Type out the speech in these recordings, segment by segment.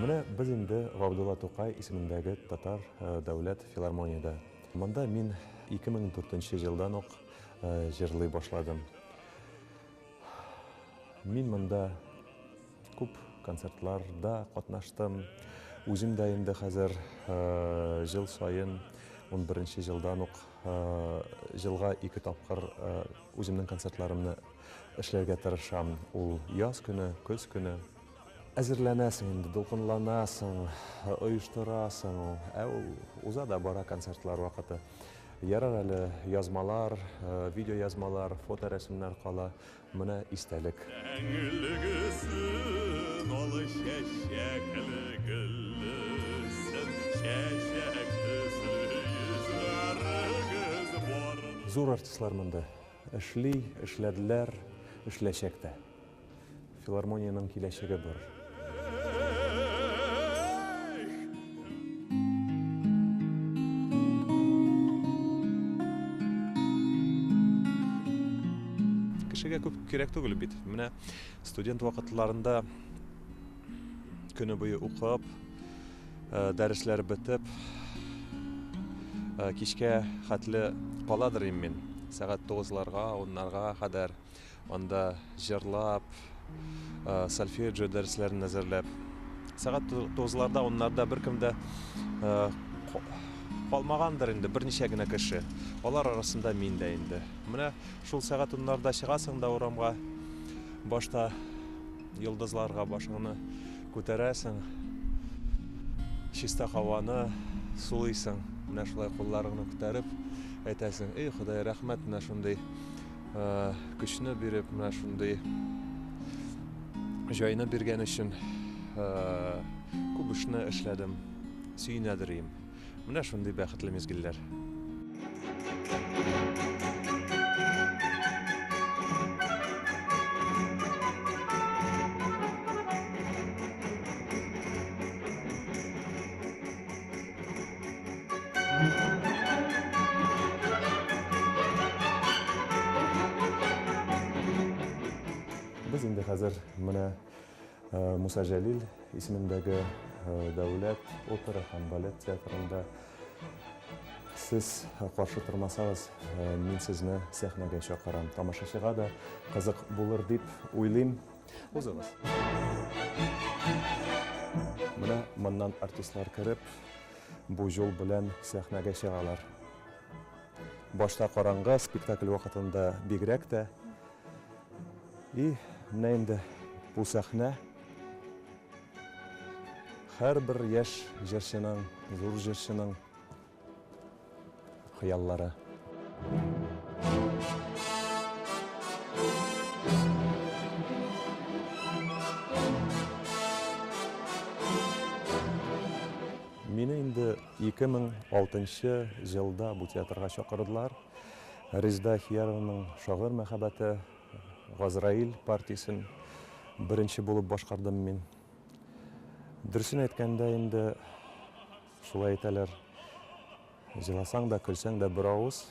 Менә без инде Габдулла Тукай исемендәге Татар дәүләт филармонияда. Монда мин 2004 елдан ук җырлый башладым. Мин монда күп концертларда катнаштым. Үзем дә инде хәзер жыл сайын 11 елдан ук жылга 2 тапкыр үземнең концертларымны эшләргә тырышам. Ул яз көне, көз көне. Әзерләнәсең инде, дулкынланасың, оештырасың. Уза да бара концертлар вакыты. Ярар әле язмалар, видео язмалар, фото рәсемнәр кала. Менә истәлек. Зур артистлар монда эшли, эшләделәр, эшләчәк тә. Филармониянең киләчәге бар. Кешегә күп кирәк түгел бит. Менә студент вакытларында көне буе укып, дәресләр бетеп, кичкә хәтле каладыр мин. Сәгать 9-ларга, 10-ларга кадәр анда җырлап, сольфеджио дәресләрен әзерләп. Сәгать 9-ларда, 10-ларда беркем дә калмагандыр инде, берничә генә кеше. Алар арасында мин дә инде. Менә шул сәгать 10-ларда чыгасың да урамга, башта йолдызларга башыңны күтәрәсең, чиста һаваны сулыйсың. Менә шулай кулларыңны күтәреп әйтәсең: "Эй, Ходай, рәхмәт, менә шундый көчне биреп, менә шундый җайны биргән өчен күп эшне эшләдем, сөенәдерим." Менә шундый бәхетле мизгелләр. Без инде хәзер менә Муса Җәлил исемендәге дәүләт опера һәм балет театрында. Сез каршы тормасагыз, мин сезне сәхнәгә чакырам. Тамашачыга да кызык булыр дип уйлыйм. Узыгыз. Менә моннан артистлар кереп, бу жол белән сәхнәгә чыгалар. Башта караңгы, спектакль вакытында бигрәк тә. И менә инде бу сәхнә һәрбер яшь җырчының, зур җырчының хыяллары. Мине инде 2006 елда бу театрга чакырдылар. Резда Хиярованың шагыйрь мәхәббәте, Газраил партиясын беренче булып башкардым мин. Дөресен әйткәндә инде шулай әйтәләр. Җырласаң да, көлсәң дә бер авыз.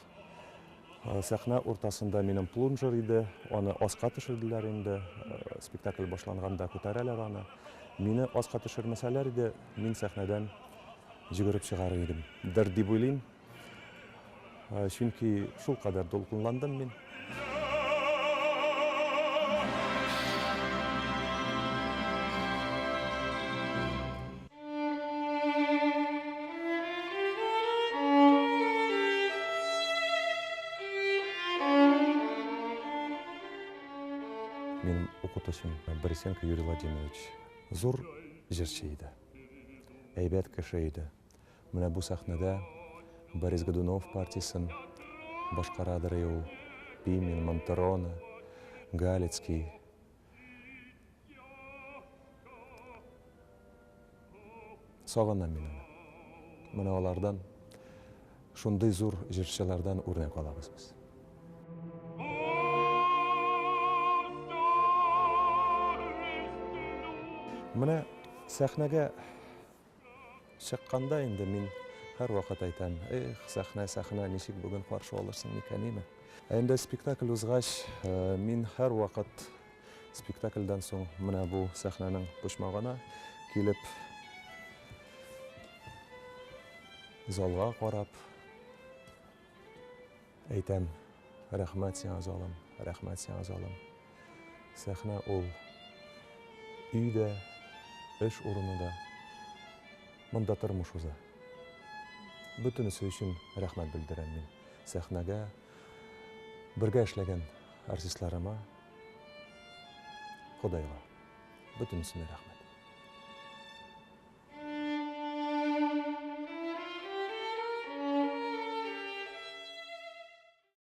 Сәхнә уртасында минем плунжер иде, аны аска төшерделәр инде. Спектакль башланганда күтәрәләр аны. Мине аска төшермәсәләр иде, мин сәхнәдән җигереп чыгар идем. Дер дип уйлыйм. Чөнки шул кадәр дулкынландым мин. Минем укытучым Борисенко Юрий Владимирович зур җырчы иде. Әйбәт кеше иде. Менә бу сәхнәдә Борис Годунов партиясын башкарадыр ул. Пимен, Монтероне, Галицкий. Сагынам мин аны. Менә алардан, шундый зур җырчылардан үрнәк алабыз без. Менә сәхнәгә чыкканда инде мин һәр вакыт әйтәм: "Эх, сәхнә, сәхнә, ничек бүген каршы алырсың микәниме?" Инде спектакль узгач, мин һәр вакыт спектакльдән соң менә бу сәхнәнең почмагына килеп залга карап әйтәм: рәхмәт сиңа, залым, рәхмәт сиңа, залым. Сәхнә ул өйдә, эш урынында, монда тормыш уза. Бөтенесе өчен рәхмәт белдерәм мин. Сәхнәгә бергә эшләгән артистларыма, Ходайга. Бөтенесенә рәхмәт.